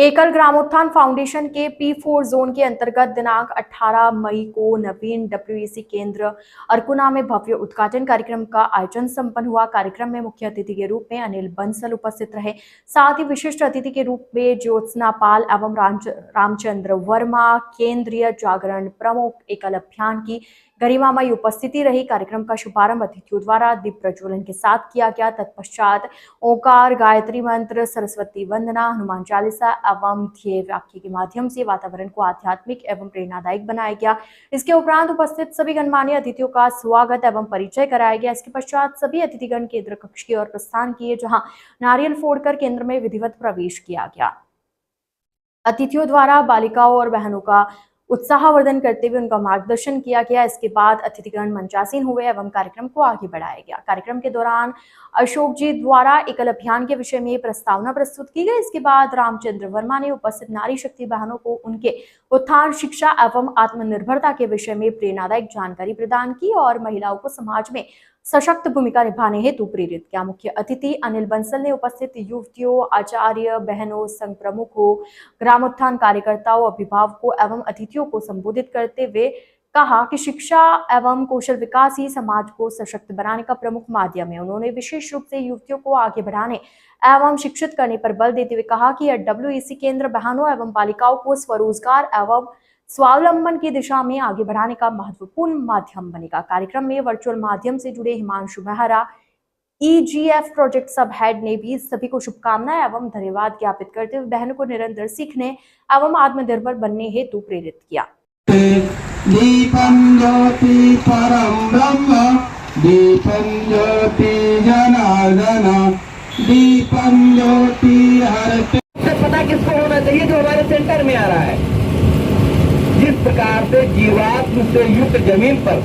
एकल ग्रामोत्थान फाउंडेशन के P4 zone के अंतर्गत दिनांक 18 मई को नवीन WEC केंद्र अरकुना में भव्य उद्घाटन कार्यक्रम का आयोजन संपन्न हुआ। कार्यक्रम में मुख्य अतिथि के रूप में अनिल बंसल उपस्थित रहे। साथ ही विशिष्ट अतिथि के रूप में ज्योत्सना पाल एवं रामचंद्र वर्मा, केंद्रीय जागरण प्रमुख, एकल अभियान की गरिमामयी उपस्थिति रही। कार्यक्रम का शुभारंभ अतिथियों द्वारा दीप प्रज्वलन के साथ किया गया। तत्पश्चात ओंकार, गायत्री मंत्र, सरस्वती वंदना, हनुमान चालीसा एवं ध्येय वाक्य के माध्यम से वातावरण को आध्यात्मिक एवं प्रेरणादायक बनाया गया। इसके उपरांत उपस्थित सभी गणमान्य अतिथियों का स्वागत एवं परिचय कराया गया। इसके पश्चात सभी अतिथिगण केंद्र कक्ष की ओर प्रस्थान किए, जहां नारियल फोड़कर केंद्र में विधिवत प्रवेश किया गया। अतिथियों द्वारा बालिकाओं और बहनों का उत्साहवर्धन करते हुए उनका मार्गदर्शन किया गया। इसके बाद अतिथिगण मंचासीन हुए एवं कार्यक्रम को आगे बढ़ाया गया। कार्यक्रम के दौरान अशोक जी द्वारा एकल अभियान के विषय में प्रस्तावना प्रस्तुत की गई। इसके बाद रामचंद्र वर्मा ने उपस्थित नारी शक्ति बहनों को उनके उत्थान, शिक्षा एवं आत्मनिर्भरता के विषय में प्रेरणादायक जानकारी प्रदान की और महिलाओं को समाज में सशक्त भूमिका निभाने हेतु प्रेरित किया। मुख्य अतिथि अनिल बंसल ने उपस्थित युवतियों, आचार्य, बहनों, संघ प्रमुखों, ग्रामोत्थान कार्यकर्ताओं, अभिभावकों एवं अतिथियों को संबोधित करते हुए कहा कि शिक्षा एवं कौशल विकास ही समाज को सशक्त बनाने का प्रमुख माध्यम है। उन्होंने विशेष रूप से युवतियों को आगे बढ़ाने एवं शिक्षित करने पर बल देते हुए कहा कि WEC केंद्र बहनों एवं बालिकाओं को स्वरोजगार एवं स्वावलंबन की दिशा में आगे बढ़ाने का महत्वपूर्ण माध्यम बनेगा। कार्यक्रम में वर्चुअल माध्यम से जुड़े हिमांशु मेहरा, EGF प्रोजेक्ट सब हेड ने भी सभी को शुभकामनाएं एवं धन्यवाद ज्ञापित करते हुए बहनों को निरंतर सीखने एवं आत्मनिर्भर बनने हेतु प्रेरित किया। दीपं ज्योति परम ब्रह्म, दीपं ज्योति जनार्दन, दीपं ज्योति हरते। पता किसको होना चाहिए? जो हमारे सेंटर में आ रहा है। जिस प्रकार से जीवात्म से युक्त जमीन पर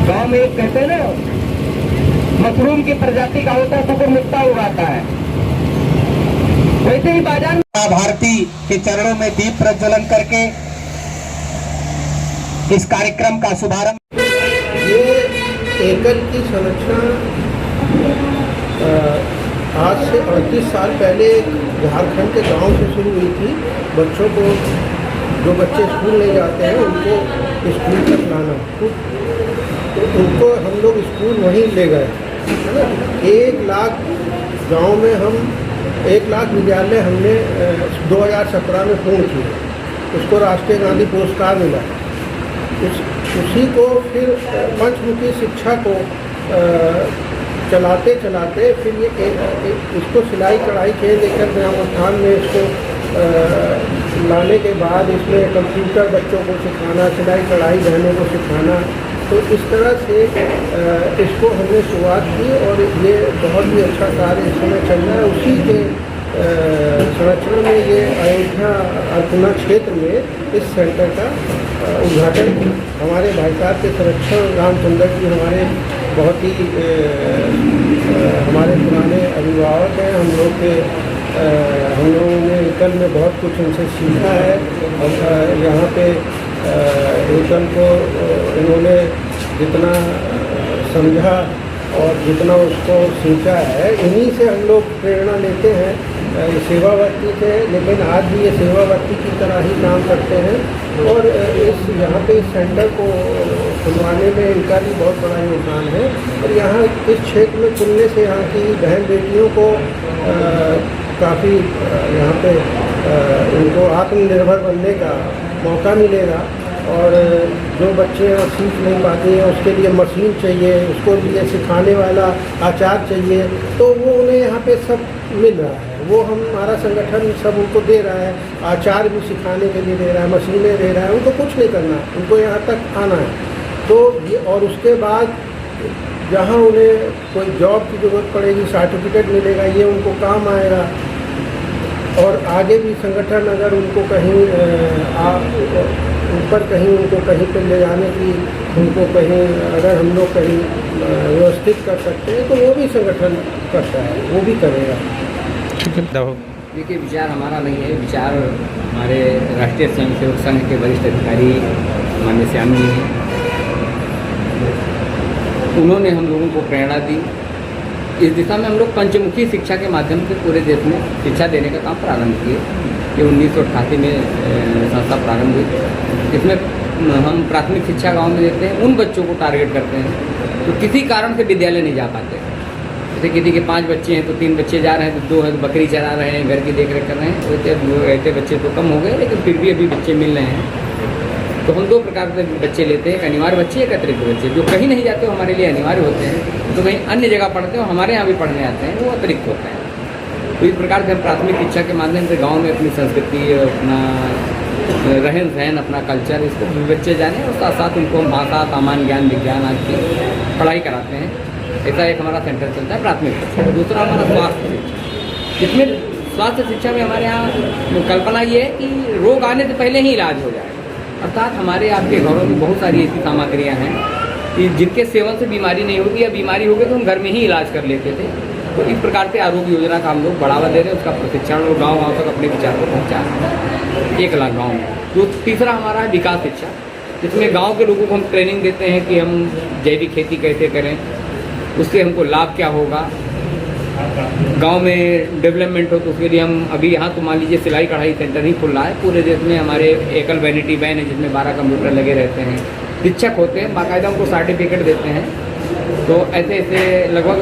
गांव में एक कहते हैं ना, मशरूम की प्रजाति का होता है, कुकुर मुक्ता उगाता है, वैसे ही बाजार भारती के चरणों में दीप प्रज्वलन करके इस कार्यक्रम का शुभारंभ। ये एकल की संरक्षण आज से 38 साल पहले झारखंड के गांव से शुरू हुई थी। बच्चों को, जो बच्चे स्कूल नहीं जाते हैं, उनको स्कूल तक लाना, तो उनको हम लोग स्कूल वहीं ले गए, है ना। 1 लाख गांव में हम 1 लाख विद्यालय हमने 2017 में पूर्ण किए। उसको राष्ट्रीय गांधी पुरस्कार मिला। उसी को फिर पंचमुखी शिक्षा को चलाते चलाते फिर ये इसको सिलाई कढ़ाई के लेकर ग्रामोत्थान में इसको लाने के बाद इसमें कंप्यूटर बच्चों को सिखाना, सिलाई कढ़ाई बहनों को सिखाना, तो इस तरह से इसको हमने शुरुआत की और ये बहुत ही अच्छा कार्य इस समय चल रहा है। उसी के संरक्षण में ये अयोध्या अरकुना क्षेत्र में इस सेंटर का उद्घाटन हमारे भाई साहब के संरक्षण रामचंद्र जी हमारे बहुत ही हमारे पुराने अभिभावक हैं। हम लोगों ने एकल में बहुत कुछ उनसे सीखा है और यहाँ पे एकल को इन्होंने जितना समझा और जितना उसको सीखा है, इन्हीं से हम लोग प्रेरणा लेते हैं, सेवावर्ती से। लेकिन आज भी ये सेवावर्ती की तरह ही काम करते हैं और यहाँ पे इस सेंटर को खुलवाने में इनका भी बहुत बड़ा योगदान है। और यहाँ इस क्षेत्र में खुलने से यहाँ की बहन बेटियों को काफ़ी यहाँ पे उनको आत्मनिर्भर बनने का मौका मिलेगा। और जो बच्चे सीख नहीं पाते हैं, उसके लिए मशीन चाहिए, उसको लिए सिखाने वाला आचार्य चाहिए, तो वो उन्हें यहाँ पे सब मिल रहा है। वो हमारा संगठन सब उनको दे रहा है, आचार्य भी सिखाने के लिए दे रहा है, मशीनें दे रहा है। उनको कुछ नहीं करना, उनको यहाँ तक आना है। तो ये, और उसके बाद जहाँ उन्हें कोई जॉब की ज़रूरत पड़ेगी, सर्टिफिकेट मिलेगा, ये उनको काम आएगा। और आगे भी संगठन अगर उनको कहीं ऊपर कहीं उनको कहीं पर ले जाने की, उनको कहीं अगर हम लोग कहीं व्यवस्थित कर सकते हैं तो वो भी संगठन करता है, वो भी करेगा। देखिए, विचार हमारा नहीं है, विचार हमारे राष्ट्रीय स्वयंसेवक संघ के वरिष्ठ अधिकारी माननीय श्याम जी हैं। उन्होंने हम लोगों को प्रेरणा दी। इस दिशा में हम लोग पंचमुखी शिक्षा के माध्यम से पूरे देश में शिक्षा देने का काम प्रारंभ किए। ये 1988 में संस्था प्रारंभ हुई। इसमें हम प्राथमिक शिक्षा गांव में देते हैं, उन बच्चों को टारगेट करते हैं तो किसी कारण से विद्यालय नहीं जा पाते। जैसे किसी के 5 बच्चे हैं तो 3 बच्चे जा रहे हैं, तो 2 है तो बकरी चरा रहे हैं, घर की देख रेख कर रहे हैं। ऐसे बच्चे तो कम हो गए, लेकिन फिर भी अभी बच्चे मिल रहे हैं। तो हम 2 प्रकार के बच्चे लेते हैं, एक अनिवार्य बच्चे, एक अतिरिक्त बच्चे। जो कहीं नहीं जाते वो हमारे लिए अनिवार्य होते हैं, तो कहीं अन्य जगह पढ़ते हैं, हमारे यहाँ भी पढ़ने आते हैं, वो अतिरिक्त होते हैं। तो इस प्रकार से हम प्राथमिक शिक्षा के माध्यम से गाँव में अपनी संस्कृति, अपना रहन सहन, अपना कल्चर, इसको बच्चे जाने और साथ साथ उनको हम भाषा, सामान्य ज्ञान, विज्ञान आदि की पढ़ाई कराते हैं। ऐसा एक हमारा सेंटर चलता है प्राथमिक शिक्षा। दूसरा हमारा स्वास्थ्य शिक्षा, जिसमें स्वास्थ्य शिक्षा में हमारे यहाँ कल्पना ये है कि रोग आने से पहले ही इलाज हो जाए। अर्थात हमारे आपके घरों में बहुत सारी ऐसी सामग्रियाँ हैं कि जिनके सेवन से बीमारी नहीं होती, या बीमारी हो गई तो हम घर में ही इलाज कर लेते थे। तो इस प्रकार से आरोग्य योजना का हम लोग बढ़ावा दे रहे हैं, उसका प्रशिक्षण और गाँव तक अपने विचार को पहुँचा रहे हैं 1 लाख गाँव में। तो तीसरा हमारा है विकास शिक्षा, जिसमें गांव के लोगों को हम ट्रेनिंग देते हैं कि हम जैविक खेती कैसे करें, उससे हमको लाभ क्या होगा, गांव में डेवलपमेंट हो। तो उसके लिए हम अभी यहाँ तो मान लीजिए सिलाई कढ़ाई सेंटर ही खुल रहा है पूरे देश में। हमारे एकल वैनिटी वैन है जिसमें 12 कंप्यूटर लगे रहते हैं, शिक्षक होते हैं, बाकायदा उनको सर्टिफिकेट देते हैं। तो ऐसे ऐसे लगभग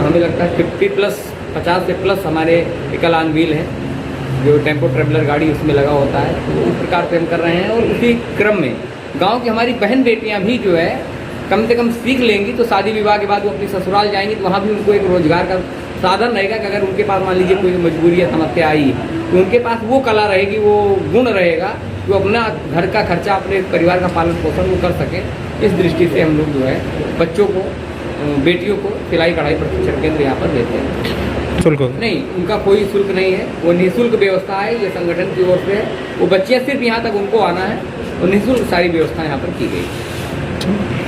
हमें लगता है 50 से प्लस हमारे विकलांग व्हील हैं, जो टेम्पो ट्रेवलर गाड़ी उसमें लगा होता है। तो इस प्रकार से हम कर रहे हैं। और उसी क्रम में गांव की हमारी बहन बेटियां भी जो है कम से कम सीख लेंगी, तो शादी विवाह के बाद वो अपनी ससुराल जाएंगी तो वहाँ भी उनको एक रोजगार का साधन रहेगा कि अगर उनके पास मान लीजिए कोई मजबूरी या समस्या आई तो उनके पास वो कला रहेगी, वो गुण रहेगा, जो अपना घर का खर्चा, अपने परिवार का पालन पोषण वो कर सके। इस दृष्टि से हम लोग जो है बच्चों को, बेटियों को सिलाई कढ़ाई प्रशिक्षण केंद्र यहाँ पर देते हैं। शुल्क नहीं, उनका कोई शुल्क नहीं है, वो निःशुल्क व्यवस्था है, ये संगठन की ओर से है। वो बच्चियाँ सिर्फ यहाँ तक उनको आना है और निःशुल्क सारी व्यवस्था यहाँ पर की गई।